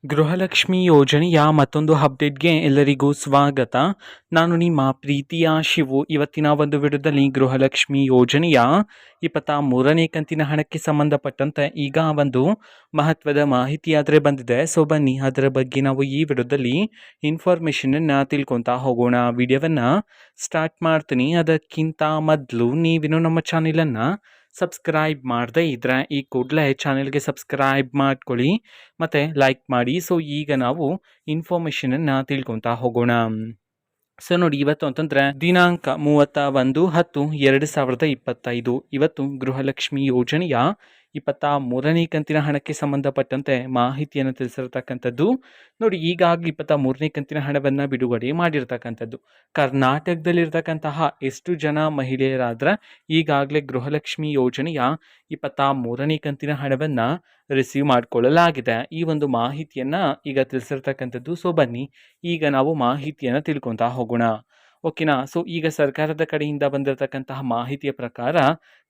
ಗೃಹಲಕ್ಷ್ಮಿ ಯೋಜನೆಯ ಮತ್ತೊಂದು ಅಪ್ಡೇಟ್‌ಗೆ ಎಲ್ಲರಿಗೂ ಸ್ವಾಗತ. ನಾನು ನಿಮ್ಮ ಪ್ರೀತಿಯ ಶಿವು. ಇವತ್ತಿನ ಒಂದು ವಿಡಿಯೋದಲ್ಲಿ ಗೃಹಲಕ್ಷ್ಮಿ ಯೋಜನೆಯ 23ನೇ ಕಂತಿನ ಹಣಕ್ಕೆ ಸಂಬಂಧಪಟ್ಟಂತೆ ಈಗ ಒಂದು ಮಹತ್ವದ ಮಾಹಿತಿ ಆದರೆ ಬಂದಿದೆ. ಸೊ ಬನ್ನಿ ಅದರ ಬಗ್ಗೆ ನಾವು ಈ ವಿಡಿಯೋದಲ್ಲಿ ಇನ್ಫಾರ್ಮೇಷನನ್ನು ತಿಳ್ಕೊತಾ ಹೋಗೋಣ. ವಿಡಿಯೋವನ್ನು ಸ್ಟಾರ್ಟ್ ಮಾಡ್ತೀನಿ. ಅದಕ್ಕಿಂತ ಮೊದಲು ನೀವಿನ್ನೂ ನಮ್ಮ ಚಾನೆಲನ್ನು ಸಬ್ಸ್ಕ್ರೈಬ್ ಮಾಡದೇ ಇದ್ದರೆ ಈ ಕೂಡಲೇ ಚಾನೆಲ್ಗೆ ಸಬ್ಸ್ಕ್ರೈಬ್ ಮಾಡ್ಕೊಳ್ಳಿ ಮತ್ತು ಲೈಕ್ ಮಾಡಿ. ಸೊ ಈಗ ನಾವು ಇನ್ಫಾರ್ಮೇಷನನ್ನು ತಿಳ್ಕೊತಾ ಹೋಗೋಣ. ಸೊ ನೋಡಿ, ಇವತ್ತು ಅಂತಂದರೆ ದಿನಾಂಕ 31/10/2025 ಇವತ್ತು ಗೃಹಲಕ್ಷ್ಮಿ ಯೋಜನೆಯ 23ನೇ ಕಂತಿನ ಹಣಕ್ಕೆ ಸಂಬಂಧಪಟ್ಟಂತೆ ಮಾಹಿತಿಯನ್ನು ತಿಳಿಸಿರ್ತಕ್ಕಂಥದ್ದು. ನೋಡಿ, ಈಗಾಗಲೇ 23ನೇ ಕಂತಿನ ಹಣವನ್ನು ಬಿಡುಗಡೆ ಮಾಡಿರ್ತಕ್ಕಂಥದ್ದು. ಕರ್ನಾಟಕದಲ್ಲಿರ್ತಕ್ಕಂತಹ ಎಷ್ಟು ಜನ ಮಹಿಳೆಯರಾದರೆ ಈಗಾಗಲೇ ಗೃಹಲಕ್ಷ್ಮಿ ಯೋಜನೆಯ 23ನೇ ಕಂತಿನ ಹಣವನ್ನು ರಿಸೀವ್ ಮಾಡಿಕೊಳ್ಳಲಾಗಿದೆ. ಈ ಒಂದು ಮಾಹಿತಿಯನ್ನು ಈಗ ತಿಳಿಸಿರ್ತಕ್ಕಂಥದ್ದು. ಸೊ ಬನ್ನಿ ಈಗ ನಾವು ಮಾಹಿತಿಯನ್ನು ತಿಳ್ಕೊತಾ ಹೋಗೋಣ. ಓಕೆನಾ. ಸೊ ಈಗ ಸರ್ಕಾರದ ಕಡೆಯಿಂದ ಬಂದಿರತಕ್ಕಂತಹ ಮಾಹಿತಿಯ ಪ್ರಕಾರ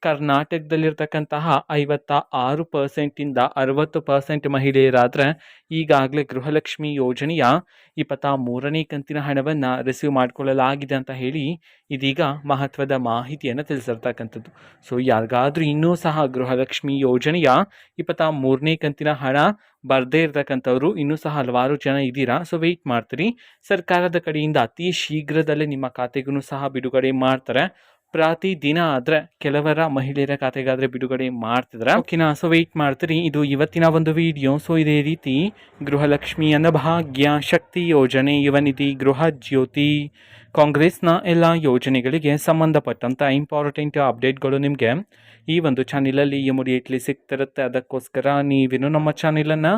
ಕರ್ನಾಟಕದಲ್ಲಿರ್ತಕ್ಕಂತಹ 56%ಇಂದ 60% ಮಹಿಳೆಯರಾದರೆ ಈಗಾಗಲೇ ಗೃಹಲಕ್ಷ್ಮಿ ಯೋಜನೆಯ 23ನೇ ಕಂತಿನ ಹಣವನ್ನು ರಿಸೀವ್ ಮಾಡಿಕೊಳ್ಳಲಾಗಿದೆ ಅಂತ ಹೇಳಿ ಇದೀಗ ಮಹತ್ವದ ಮಾಹಿತಿಯನ್ನು ತಿಳಿಸಿರ್ತಕ್ಕಂಥದ್ದು. ಸೊ ಯಾರಿಗಾದ್ರೂ ಇನ್ನೂ ಸಹ ಗೃಹಲಕ್ಷ್ಮಿ ಯೋಜನೆಯ 23ನೇ ಕಂತಿನ ಹಣ ಬರದೇ ಇರತಕ್ಕಂಥವ್ರು ಇನ್ನೂ ಸಹ ಹಲವಾರು ಜನ ಇದ್ದೀರಾ. ಸೊ ವೆಯ್ಟ್ ಮಾಡ್ತೀರಿ. ಸರ್ಕಾರದ ಕಡೆಯಿಂದ ಅತಿ ಶೀಘ್ರದಲ್ಲೇ ನಿಮ್ಮ ಖಾತೆಗೂ ಸಹ ಬಿಡುಗಡೆ ಮಾಡ್ತಾರೆ. ಪ್ರತಿದಿನ ಆದರೆ ಕೆಲವರ ಮಹಿಳೆಯರ ಖಾತೆಗಾದರೆ ಬಿಡುಗಡೆ ಮಾಡ್ತಿದ್ದಾರೆ. ಓಕೆನಾ. ಸೊ ವೆಯ್ಟ್ ಮಾಡ್ತೀರಿ. ಇದು ಇವತ್ತಿನ ಒಂದು ವಿಡಿಯೋ. ಸೊ ಇದೇ ರೀತಿ ಗೃಹಲಕ್ಷ್ಮಿ ಅನ್ನಭಾಗ್ಯ, ಶಕ್ತಿ ಯೋಜನೆ, ಯುವನಿಧಿ, ಗೃಹ ಜ್ಯೋತಿ, ಕಾಂಗ್ರೆಸ್ನ ಎಲ್ಲ ಯೋಜನೆಗಳಿಗೆ ಸಂಬಂಧಪಟ್ಟಂಥ ಇಂಪಾರ್ಟೆಂಟ್ ಅಪ್ಡೇಟ್ಗಳು ನಿಮಗೆ ಈ ಒಂದು ಚಾನಲಲ್ಲಿ ಇಮಿಡಿಯೇಟ್ಲಿ ಸಿಗ್ತಿರುತ್ತೆ. ಅದಕ್ಕೋಸ್ಕರ ನೀವಿನ್ನೂ ನಮ್ಮ ಚಾನಲನ್ನು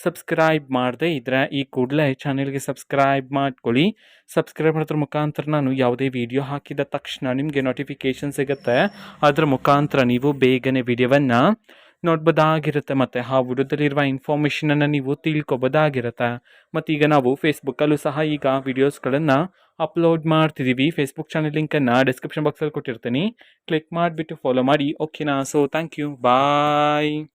ಸಬ್ಸ್ಕ್ರೈಬ್ ಮಾಡದೇ ಇದ್ದರೆ ಈ ಕೂಡಲೇ ಚಾನಲ್ಗೆ ಸಬ್ಸ್ಕ್ರೈಬ್ ಮಾಡ್ಕೊಳ್ಳಿ. ಸಬ್ಸ್ಕ್ರೈಬ್ ಮಾಡೋದ್ರ ಮುಖಾಂತರ ನಾನು ಯಾವುದೇ ವಿಡಿಯೋ ಹಾಕಿದ ತಕ್ಷಣ ನಿಮಗೆ ನೋಟಿಫಿಕೇಷನ್ ಸಿಗುತ್ತೆ. ಅದರ ಮುಖಾಂತರ ನೀವು ಬೇಗನೆ ವಿಡಿಯೋವನ್ನು ನೋಡ್ಬೋದಾಗಿರುತ್ತೆ ಮತ್ತು ಆ ವಿಡಿಯೋದಲ್ಲಿರುವ ಇನ್ಫಾರ್ಮೇಷನನ್ನು ನೀವು ತಿಳ್ಕೊಬೋದಾಗಿರುತ್ತೆ. ಮತ್ತು ಈಗ ನಾವು ಫೇಸ್ಬುಕ್ಕಲ್ಲೂ ಸಹ ಈಗ ವಿಡಿಯೋಸ್ಗಳನ್ನು ಅಪ್ಲೋಡ್ ಮಾಡ್ತಿದ್ದೀವಿ. ಫೇಸ್ಬುಕ್ ಚಾನಲ್ ಲಿಂಕನ್ನು ಡಿಸ್ಕ್ರಿಪ್ಷನ್ ಬಾಕ್ಸಲ್ಲಿ ಕೊಟ್ಟಿರ್ತೀನಿ. ಕ್ಲಿಕ್ ಮಾಡಿಬಿಟ್ಟು ಫಾಲೋ ಮಾಡಿ. ಓಕೆನಾ. So thank you, bye.